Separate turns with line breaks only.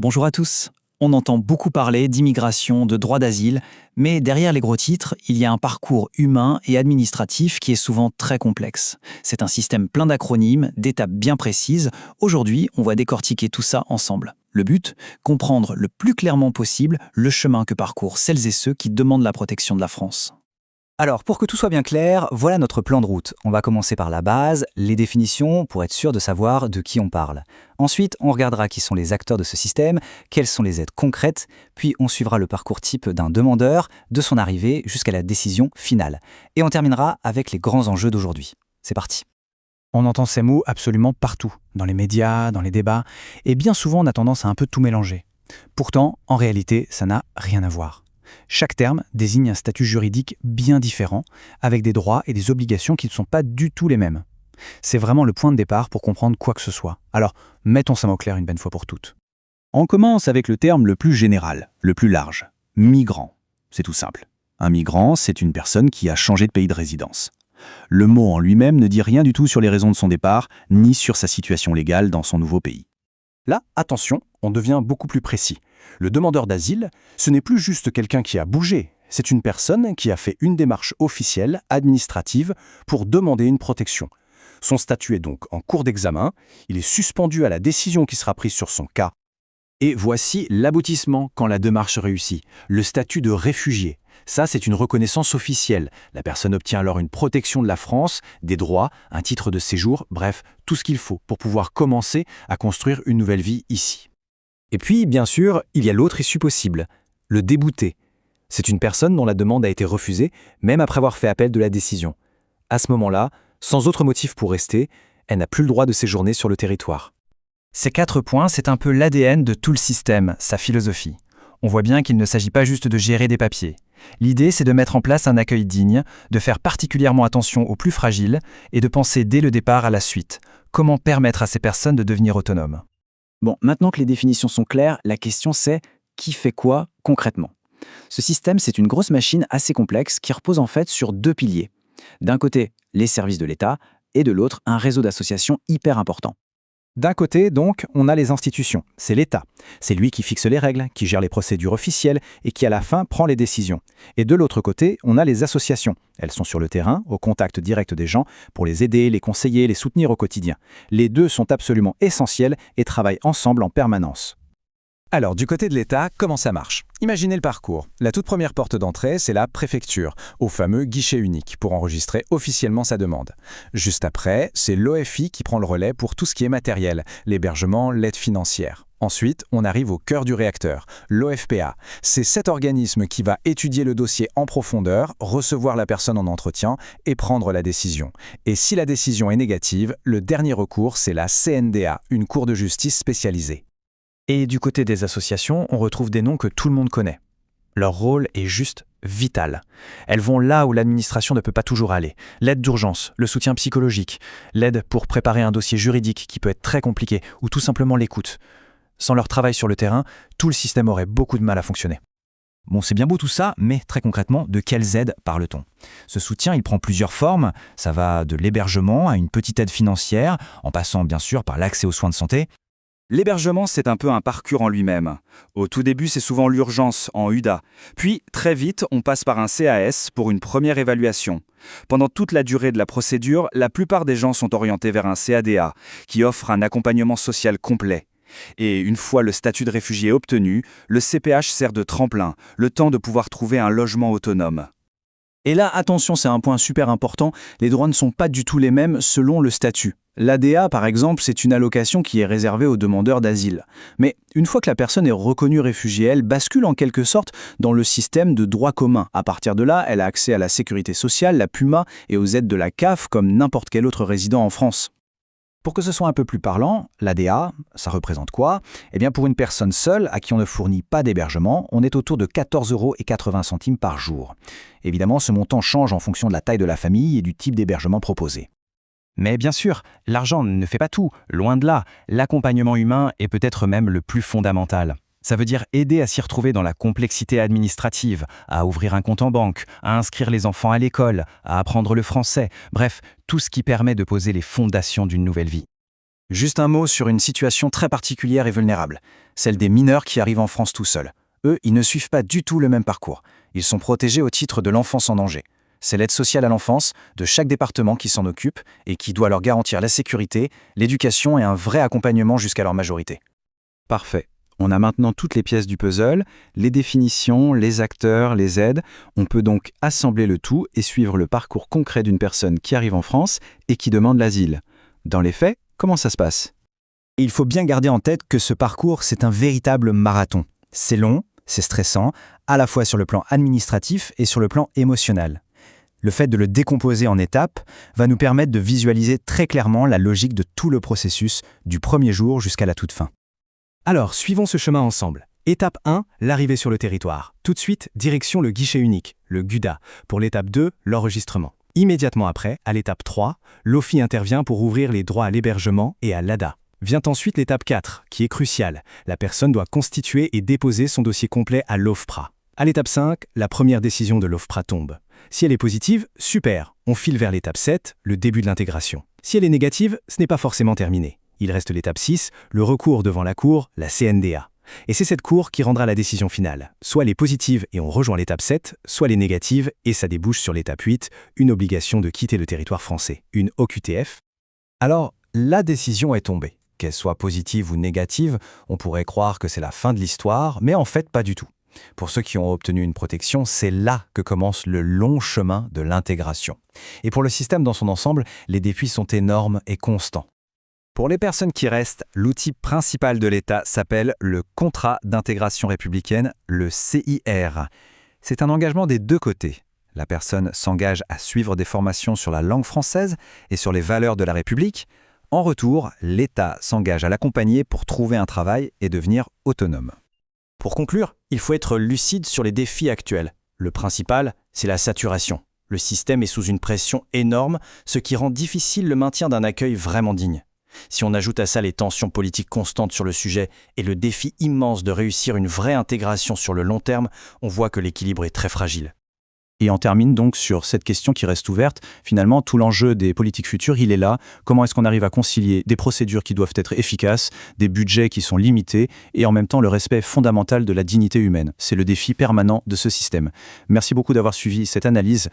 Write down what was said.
Bonjour à tous. On entend beaucoup parler d'immigration, de droit d'asile, mais derrière les gros titres, il y a un parcours humain et administratif qui est souvent très complexe. C'est un système plein d'acronymes, d'étapes bien précises. Aujourd'hui, on va décortiquer tout ça ensemble. Le but, comprendre le plus clairement possible le chemin que parcourent celles et ceux qui demandent la protection de la France.
Alors, pour que tout soit bien clair, voilà notre plan de route. On va commencer par la base, les définitions, pour être sûr de savoir de qui on parle. Ensuite, on regardera qui sont les acteurs de ce système, quelles sont les aides concrètes, puis on suivra le parcours type d'un demandeur, de son arrivée jusqu'à la décision finale. Et on terminera avec les grands enjeux d'aujourd'hui. C'est parti.
On entend ces mots absolument partout, dans les médias, dans les débats, et bien souvent on a tendance à un peu tout mélanger. Pourtant, en réalité, ça n'a rien à voir. Chaque terme désigne un statut juridique bien différent, avec des droits et des obligations qui ne sont pas du tout les mêmes. C'est vraiment le point de départ pour comprendre quoi que ce soit. Alors, mettons ça au clair une bonne fois pour toutes.
On commence avec le terme le plus général, le plus large, migrant. C'est tout simple. Un migrant, c'est une personne qui a changé de pays de résidence. Le mot en lui-même ne dit rien du tout sur les raisons de son départ, ni sur sa situation légale dans son nouveau pays.
Là, attention, on devient beaucoup plus précis. Le demandeur d'asile, ce n'est plus juste quelqu'un qui a bougé, c'est une personne qui a fait une démarche officielle, administrative, pour demander une protection. Son statut est donc en cours d'examen, il est suspendu à la décision qui sera prise sur son cas. Et voici l'aboutissement quand la démarche réussit, le statut de réfugié. Ça, c'est une reconnaissance officielle. La personne obtient alors une protection de la France, des droits, un titre de séjour, bref, tout ce qu'il faut pour pouvoir commencer à construire une nouvelle vie ici. Et puis, bien sûr, il y a l'autre issue possible, le débouté. C'est une personne dont la demande a été refusée, même après avoir fait appel de la décision. À ce moment-là, sans autre motif pour rester, elle n'a plus le droit de séjourner sur le territoire.
Ces 4 points, c'est un peu l'ADN de tout le système, sa philosophie. On voit bien qu'il ne s'agit pas juste de gérer des papiers. L'idée, c'est de mettre en place un accueil digne, de faire particulièrement attention aux plus fragiles et de penser dès le départ à la suite. Comment permettre à ces personnes de devenir autonomes ?
Bon, maintenant que les définitions sont claires, la question c'est qui fait quoi concrètement ? Ce système, c'est une grosse machine assez complexe qui repose en fait sur 2 piliers. D'un côté, les services de l'État et de l'autre, un réseau d'associations hyper important.
D'un côté, donc, on a les institutions, c'est l'État. C'est lui qui fixe les règles, qui gère les procédures officielles et qui, à la fin, prend les décisions. Et de l'autre côté, on a les associations. Elles sont sur le terrain, au contact direct des gens, pour les aider, les conseiller, les soutenir au quotidien. Les deux sont absolument essentiels et travaillent ensemble en permanence. Alors, du côté de l'État, comment ça marche ? Imaginez le parcours. La toute première porte d'entrée, c'est la préfecture, au fameux guichet unique, pour enregistrer officiellement sa demande. Juste après, c'est l'OFI qui prend le relais pour tout ce qui est matériel, l'hébergement, l'aide financière. Ensuite, on arrive au cœur du réacteur, l'OFPA. C'est cet organisme qui va étudier le dossier en profondeur, recevoir la personne en entretien et prendre la décision. Et si la décision est négative, le dernier recours, c'est la CNDA, une cour de justice spécialisée.
Et du côté des associations, on retrouve des noms que tout le monde connaît. Leur rôle est juste vital. Elles vont là où l'administration ne peut pas toujours aller. L'aide d'urgence, le soutien psychologique, l'aide pour préparer un dossier juridique qui peut être très compliqué, ou tout simplement l'écoute. Sans leur travail sur le terrain, tout le système aurait beaucoup de mal à fonctionner.
Bon, c'est bien beau tout ça, mais très concrètement, de quelles aides parle-t-on ? Ce soutien, il prend plusieurs formes. Ça va de l'hébergement à une petite aide financière, en passant bien sûr par l'accès aux soins de santé.
L'hébergement, c'est un peu un parcours en lui-même. Au tout début, c'est souvent l'urgence en UDA. Puis, très vite, on passe par un CAS pour une première évaluation. Pendant toute la durée de la procédure, la plupart des gens sont orientés vers un CADA, qui offre un accompagnement social complet. Et une fois le statut de réfugié obtenu, le CPH sert de tremplin, le temps de pouvoir trouver un logement autonome.
Et là, attention, c'est un point super important, les droits ne sont pas du tout les mêmes selon le statut. L'ADA, par exemple, c'est une allocation qui est réservée aux demandeurs d'asile. Mais une fois que la personne est reconnue réfugiée, elle bascule en quelque sorte dans le système de droit commun. À partir de là, elle a accès à la sécurité sociale, la PUMA et aux aides de la CAF comme n'importe quel autre résident en France.
Pour que ce soit un peu plus parlant, l'ADA, ça représente quoi ? Eh bien, pour une personne seule à qui on ne fournit pas d'hébergement, on est autour de 14,80 € par jour. Évidemment, ce montant change en fonction de la taille de la famille et du type d'hébergement proposé. Mais bien sûr, l'argent ne fait pas tout, loin de là. L'accompagnement humain est peut-être même le plus fondamental. Ça veut dire aider à s'y retrouver dans la complexité administrative, à ouvrir un compte en banque, à inscrire les enfants à l'école, à apprendre le français, bref, tout ce qui permet de poser les fondations d'une nouvelle vie. Juste un mot sur une situation très particulière et vulnérable, celle des mineurs qui arrivent en France tout seuls. Eux, ils ne suivent pas du tout le même parcours. Ils sont protégés au titre de l'enfance en danger. C'est l'aide sociale à l'enfance de chaque département qui s'en occupe et qui doit leur garantir la sécurité, l'éducation et un vrai accompagnement jusqu'à leur majorité.
Parfait. On a maintenant toutes les pièces du puzzle, les définitions, les acteurs, les aides. On peut donc assembler le tout et suivre le parcours concret d'une personne qui arrive en France et qui demande l'asile. Dans les faits, comment ça se passe ?
Il faut bien garder en tête que ce parcours, c'est un véritable marathon. C'est long, c'est stressant, à la fois sur le plan administratif et sur le plan émotionnel. Le fait de le décomposer en étapes va nous permettre de visualiser très clairement la logique de tout le processus, du premier jour jusqu'à la toute fin.
Alors, suivons ce chemin ensemble. Étape 1, l'arrivée sur le territoire. Tout de suite, direction le guichet unique, le GUDA. Pour l'étape 2, l'enregistrement. Immédiatement après, à l'étape 3, l'OFII intervient pour ouvrir les droits à l'hébergement et à l'ADA. Vient ensuite l'étape 4, qui est cruciale. La personne doit constituer et déposer son dossier complet à l'OFPRA. À l'étape 5, la première décision de l'OFPRA tombe. Si elle est positive, super, on file vers l'étape 7, le début de l'intégration. Si elle est négative, ce n'est pas forcément terminé. Il reste l'étape 6, le recours devant la Cour, la CNDA. Et c'est cette Cour qui rendra la décision finale. Soit elle est positive et on rejoint l'étape 7, soit elle est négative et ça débouche sur l'étape 8, une obligation de quitter le territoire français, une OQTF.
Alors, la décision est tombée. Qu'elle soit positive ou négative, on pourrait croire que c'est la fin de l'histoire, mais en fait pas du tout. Pour ceux qui ont obtenu une protection, c'est là que commence le long chemin de l'intégration. Et pour le système dans son ensemble, les défis sont énormes et constants. Pour les personnes qui restent, l'outil principal de l'État s'appelle le contrat d'intégration républicaine, le CIR. C'est un engagement des deux côtés. La personne s'engage à suivre des formations sur la langue française et sur les valeurs de la République. En retour, l'État s'engage à l'accompagner pour trouver un travail et devenir autonome. Pour conclure, il faut être lucide sur les défis actuels. Le principal, c'est la saturation. Le système est sous une pression énorme, ce qui rend difficile le maintien d'un accueil vraiment digne. Si on ajoute à ça les tensions politiques constantes sur le sujet et le défi immense de réussir une vraie intégration sur le long terme, on voit que l'équilibre est très fragile.
Et on termine donc sur cette question qui reste ouverte. Finalement, tout l'enjeu des politiques futures, il est là. Comment est-ce qu'on arrive à concilier des procédures qui doivent être efficaces, des budgets qui sont limités et en même temps le respect fondamental de la dignité humaine ? C'est le défi permanent de ce système. Merci beaucoup d'avoir suivi cette analyse.